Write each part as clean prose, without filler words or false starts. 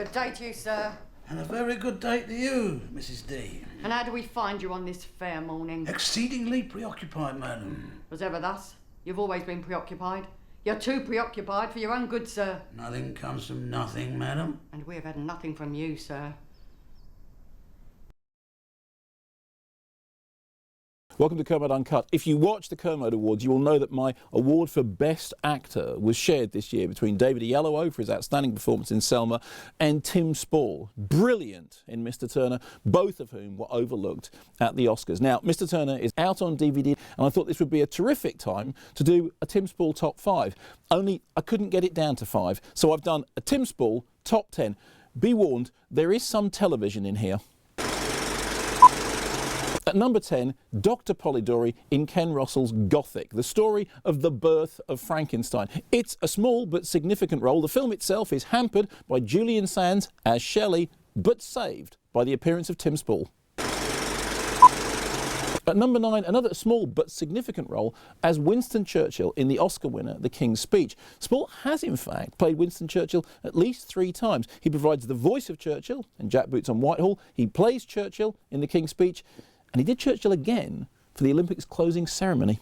Good day to you, sir. And a very good day to you, Mrs. D. And how do we find you on this fair morning? Exceedingly preoccupied, madam. Was ever thus? You've always been preoccupied. You're too preoccupied for your own good, sir. Nothing comes from nothing, madam. And we have had nothing from you, sir. Welcome to Kermode Uncut. If you watch the Kermode Awards, you will know that my award for Best Actor was shared this year between David Oyelowo for his outstanding performance in Selma and Tim Spall, brilliant in Mr. Turner, both of whom were overlooked at the Oscars. Now, Mr. Turner is out on DVD, and I thought this would be a terrific time to do a Tim Spall top 5, only I couldn't get it down to 5, so I've done a Tim Spall top 10. Be warned, there is some television in here. At number 10, Dr. Polidori in Ken Russell's Gothic, the story of the birth of Frankenstein. It's a small but significant role. The film itself is hampered by Julian Sands as Shelley, but saved by the appearance of Tim Spall. At number 9, another small but significant role as Winston Churchill in the Oscar winner The King's Speech. Spall has in fact played Winston Churchill at least 3 times. He provides the voice of Churchill in Jack Boots on Whitehall, he plays Churchill in The King's Speech, and he did Churchill again for the Olympics closing ceremony.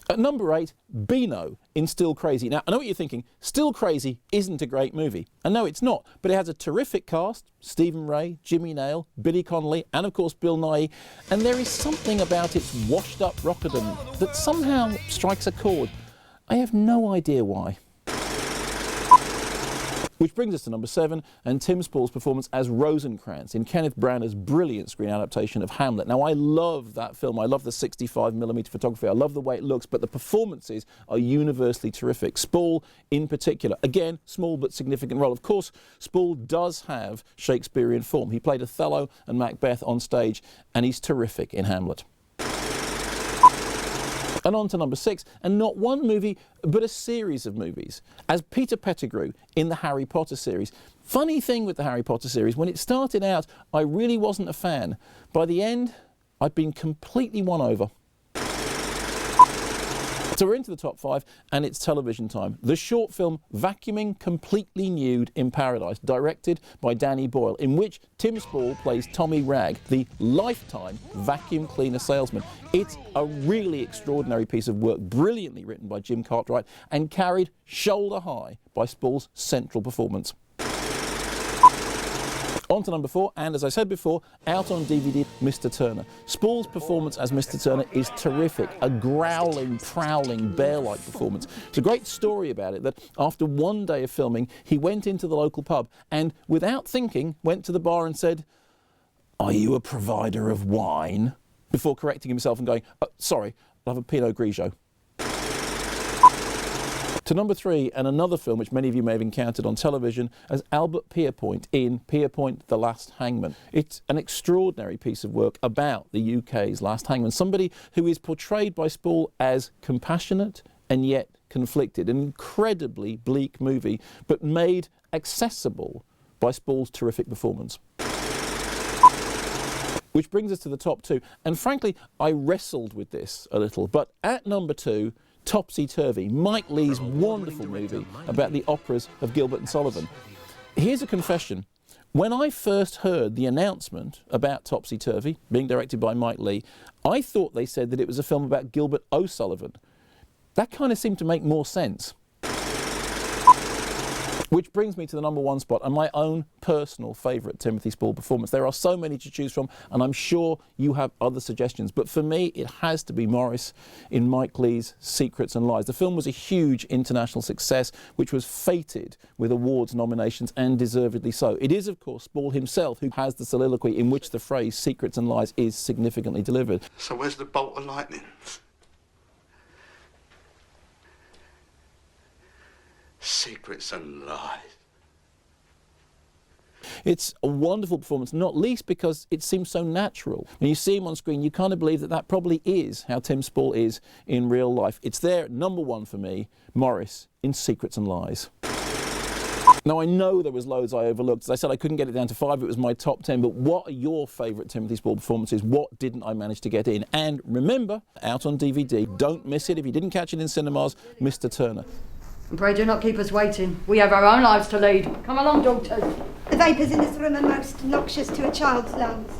At number 8, Beano in Still Crazy. Now, I know what you're thinking, Still Crazy isn't a great movie. And no, it's not, but it has a terrific cast, Stephen Ray, Jimmy Nail, Billy Connolly, and of course Bill Nighy, and there is something about its washed-up rockerdom that somehow strikes a chord. I have no idea why. Which brings us to number 7, and Tim Spall's performance as Rosencrantz in Kenneth Branagh's brilliant screen adaptation of Hamlet. Now, I love that film. I love the 65mm photography. I love the way it looks, but the performances are universally terrific. Spall, in particular, again, small but significant role. Of course, Spall does have Shakespearean form. He played Othello and Macbeth on stage, and he's terrific in Hamlet. And on to number 6, and not one movie, but a series of movies, as Peter Pettigrew in the Harry Potter series. Funny thing with the Harry Potter series, when it started out, I really wasn't a fan. By the end, I'd been completely won over. So we're into the top 5, and it's television time. The short film Vacuuming Completely Nude in Paradise, directed by Danny Boyle, in which Tim Spall plays Tommy Ragg, the lifetime vacuum cleaner salesman. It's a really extraordinary piece of work, brilliantly written by Jim Cartwright, and carried shoulder high by Spall's central performance. On to number 4, and as I said before, out on DVD, Mr. Turner. Spall's performance as Mr. Turner is terrific, a growling, prowling, bear-like performance. There's a great story about it, that after one day of filming, he went into the local pub and, without thinking, went to the bar and said, "Are you a provider of wine?" before correcting himself and going, "Sorry, I'll have a Pinot Grigio." To number 3, and another film which many of you may have encountered on television as Albert Pierrepoint in Pierrepoint, The Last Hangman. It's an extraordinary piece of work about the UK's last hangman, somebody who is portrayed by Spall as compassionate and yet conflicted. An incredibly bleak movie, but made accessible by Spall's terrific performance. Which brings us to the top 2, and frankly, I wrestled with this a little, but at number 2, Topsy Turvy, Mike Leigh's wonderful movie about the operas of Gilbert and Sullivan. Here's a confession. When I first heard the announcement about Topsy Turvy, being directed by Mike Leigh, I thought they said that it was a film about Gilbert O'Sullivan. That kind of seemed to make more sense. Which brings me to the number 1 spot and my own personal favourite Timothy Spall performance. There are so many to choose from, and I'm sure you have other suggestions, but for me it has to be Morris in Mike Leigh's Secrets and Lies. The film was a huge international success, which was fated with awards nominations, and deservedly so. It is, of course, Spall himself who has the soliloquy in which the phrase Secrets and Lies is significantly delivered. So where's the bolt of lightning? Secrets and lies. It's a wonderful performance, not least because it seems so natural. When you see him on screen, you kind of believe that that probably is how Tim Spall is in real life. It's there at number 1 for me, Morris in Secrets and Lies. Now, I know there was loads I overlooked. As I said, I couldn't get it down to 5. It was my top 10. But what are your favourite Timothy Spall performances? What didn't I manage to get in? And remember, out on DVD, don't miss it. If you didn't catch it in cinemas, Mr. Turner. And pray do not keep us waiting. We have our own lives to lead. Come along, daughters. The vapours in this room are most noxious to a child's lungs.